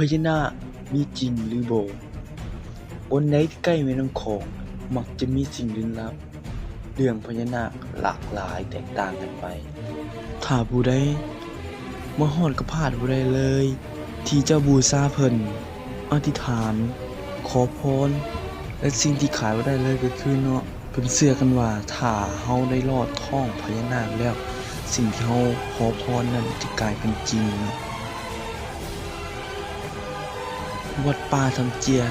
พญานาคมีจริงหรือบ่บนใดที่ใกล้แม่น้ำโขงมักจะมีสิ่งลึกลับเรื่องพญานาคหลากหลายแตกต่างกันไปถ้าผู้ใดมาฮอดก็พลาดบ่ได้เลยที่จะบูชาเพิ่นอธิษฐานขอพรและสิ่งที่ขาดบ่ได้เลยก็คือเนาะเพิ่นเชื่อกันว่าถ้าเฮาได้ลอดท้องพญานาคแล้วสิ่งที่เฮาขอพรนั้นจะกลายเป็นจริงเนาะวัดป่าธรรมเจีย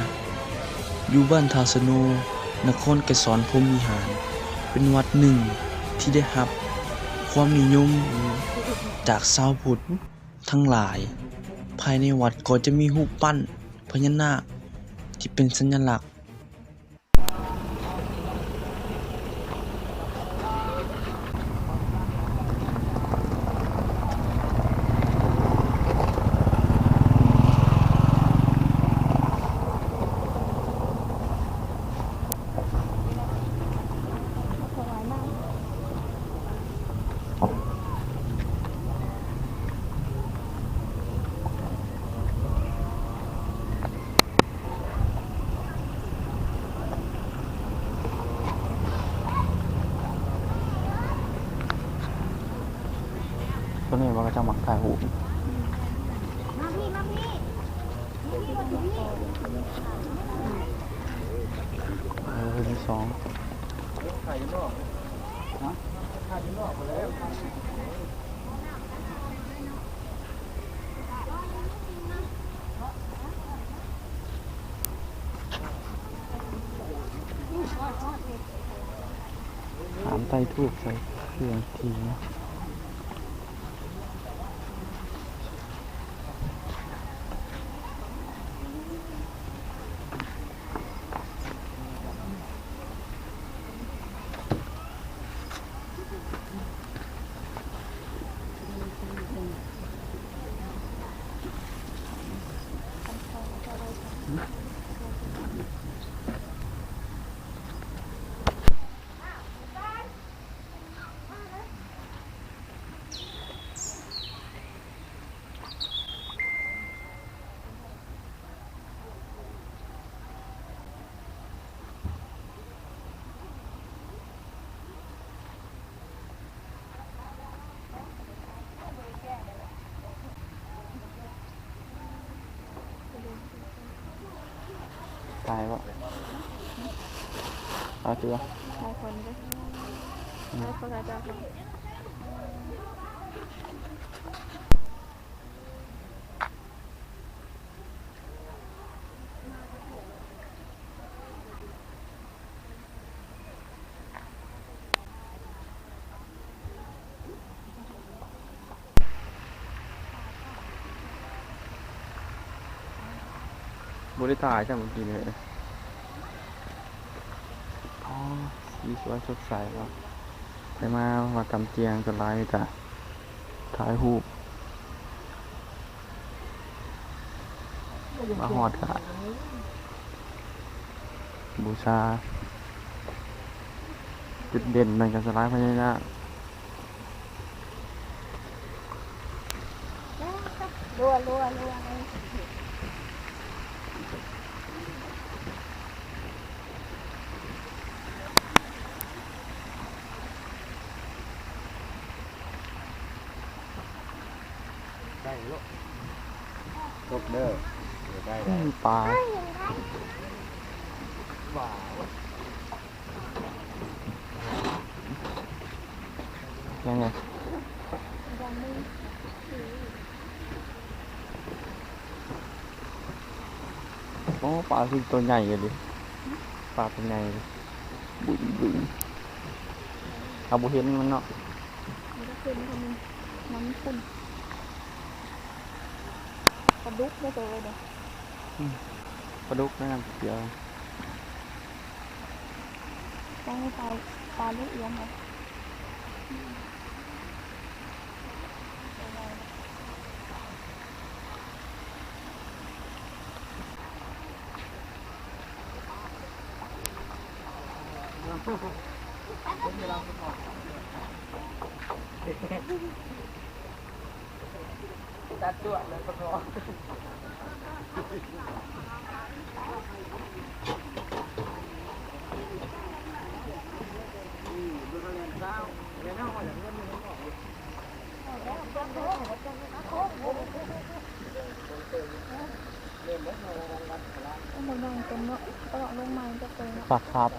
อยู่บ้านทาสโนนครไกรสอนพรหมวิหารเป็นวัดหนึ่งที่ได้รับความนิยมจากชาวพุทธทั้งหลายภายในวัดก็จะมีรูปปั้นพญานาคที่เป็นสัญลักษณ์ตัวนี้มันก็จะมักถ่ายรูปที่สองถามไต่ทูบใส่เครื่องทีนะตายวะตายตัวตายคนด้วยแล้วก็กระจายบริตายใช่เมื่อกี้เลยอ๋อสีสวยสดใสวะไปมาวัดตำเจียงจนไล่จ้ะถ่ายรูปมาหอดกะบูชาจุดเด่นมันกับสไลด์พญานาครัวได้ลูกจบเด้อได้ปลาว้าวยังไงโอ้ปลาคือตัวใหญ่เลยดิปลาเป็นไงบุ๋ยเอาบุเห็นมันเนาะน้ำขุ่นปลาดุกได้ตัวเลยเด้อปลาดุกนะครับเดี๋ยวต้องให้ปลาลูกเอี้ยงเลย ตัดตัวเลยปะกอต้องมาดังเต็มเนาะตลอดลงมาจะเต็มเนาะ ปลาครับ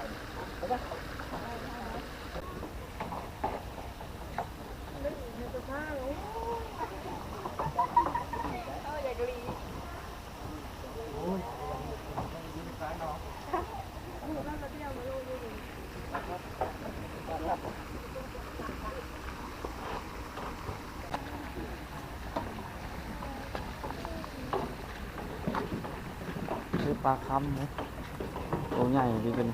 คือปลาคำไหมตัวใหญ่ดีเป็น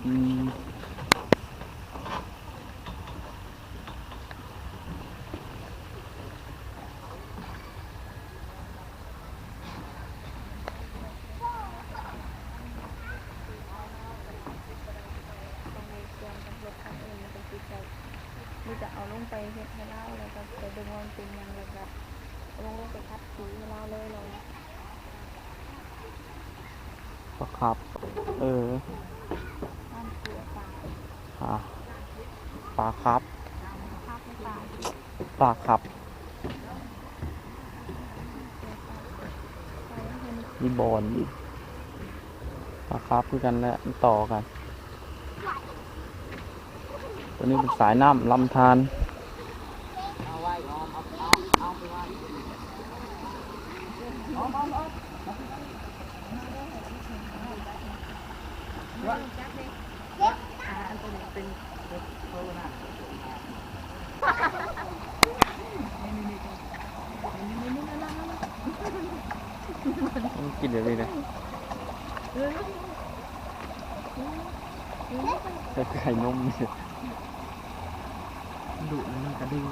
มีจะเอาลงไปเฮ็ดให้เล่าแล้วก็ไปดึงมันเป็นยังแล้วก็ลงไปคัดสีให้เล่าเลยเรา ปลาครับน้ำเกลือปลา ปลาครับ ภาพไม่ปลา ปลาครับมีบอนปลาครับคือกันและต่อกัน ตัวนี้เป็นสายน้ำลำธารต้องกินเดี๋ยวนี้นะไข่นมเนี่ยดุมันกระดิ่ง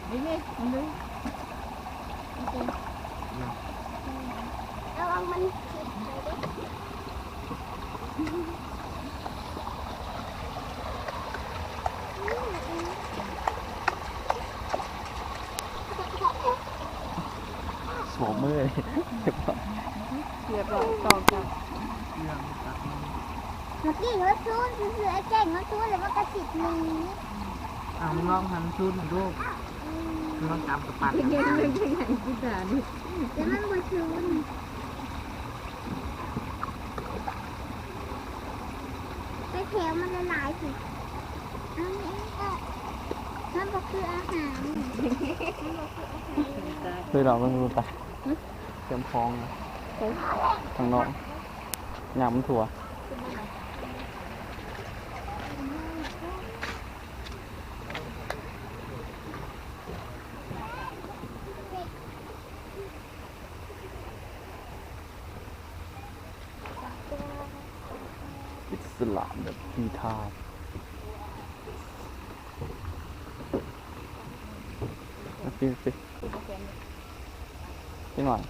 นี่นี่มันดูระวังมันสวมมือเลย เรียบร้อยต่อจาก เมื่อกี้เขาซูนคือไอ้แก่งเขาซูนหรือว่ากระสิบนี้ มึงลองทำชุดดูมึงลองจับกับปัด เงี้ยเลยแค่ไหนกูด่าดิ แต่มันบ่ซูนไปแถวมันละลายสิอันนี้ก็มันก็คืออาหาร เคยหลอกมันรู้ปะเตรียมคลองนะทางนอกยำมันถั่วอิสระแบบพีทาสิพี่หน่อย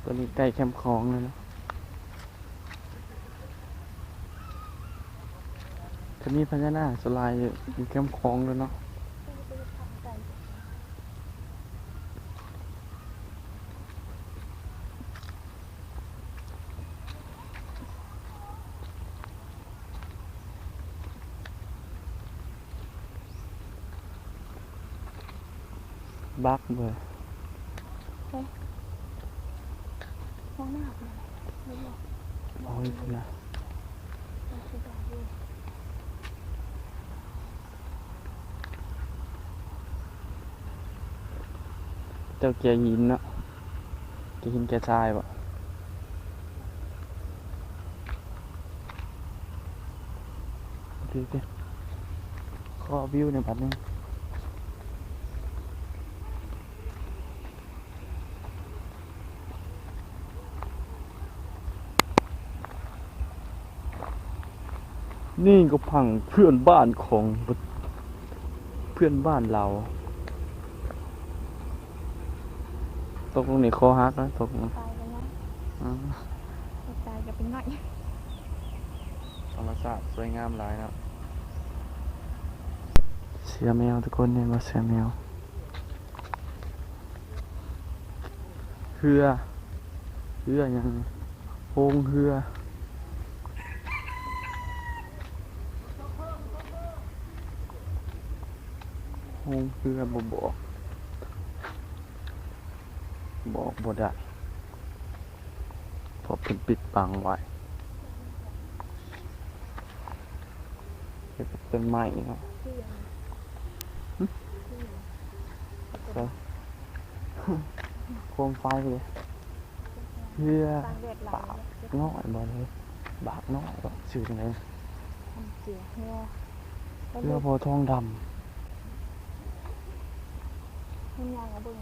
ตัวนี้ใกล้แคมป์คลองเลยนะจะมีพญานาคสลายอยู่แคมป์คลองเลยเนาะบักเบอร์ มองหน้าเลยไม่บอก โอ้ยคุณนะ เราจะด่าอยู่ เจ้าเกียร์หินเนาะเกียร์หินแกชายปะดูข้อวิวในบัดนึงนี่ก็พังเพื่อนบ้านของเพื่อนบ้านเรา ตกลงนี่คอหักแล้วตกลง ตายแล้วนะ อืม ตายก็เป็นน้อย ธรรมชาติสวยงามหลายเนาะเสียแมวทุกคนเนี่ยว่าเสียแมวเฮือยังโฮงเฮือโฮงเฮือบ่บอกบ่ได้เพราะเพิ่นปิดบังไว้เฮ็ดเป็นต้นไม้เนาะ ที่ยัง โคมไฟเลยเฮือ ตั้งเลือดไหล บากน้อยบ่เลยบากน้อยก็ชื่อจังได๋ ทำเสียเนื้อ เฮือโพธิ์ทองดำ มันยางเอาเบิ่ง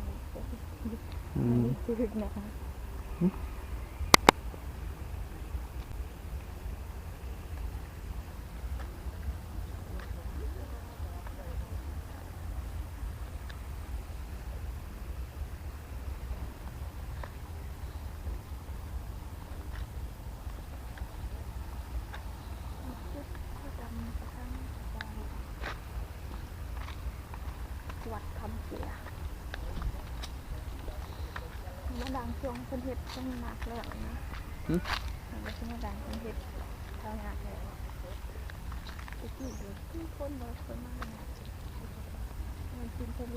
อืม จืดนะ วัดคำเสียมาดังช่วงเป็นเห็ดต้องหนักแล้วนะมันก็จะมาดังเป็นเห็ดเท่าหนักเลยที่ที่คนเราคนมากมันกินเป็น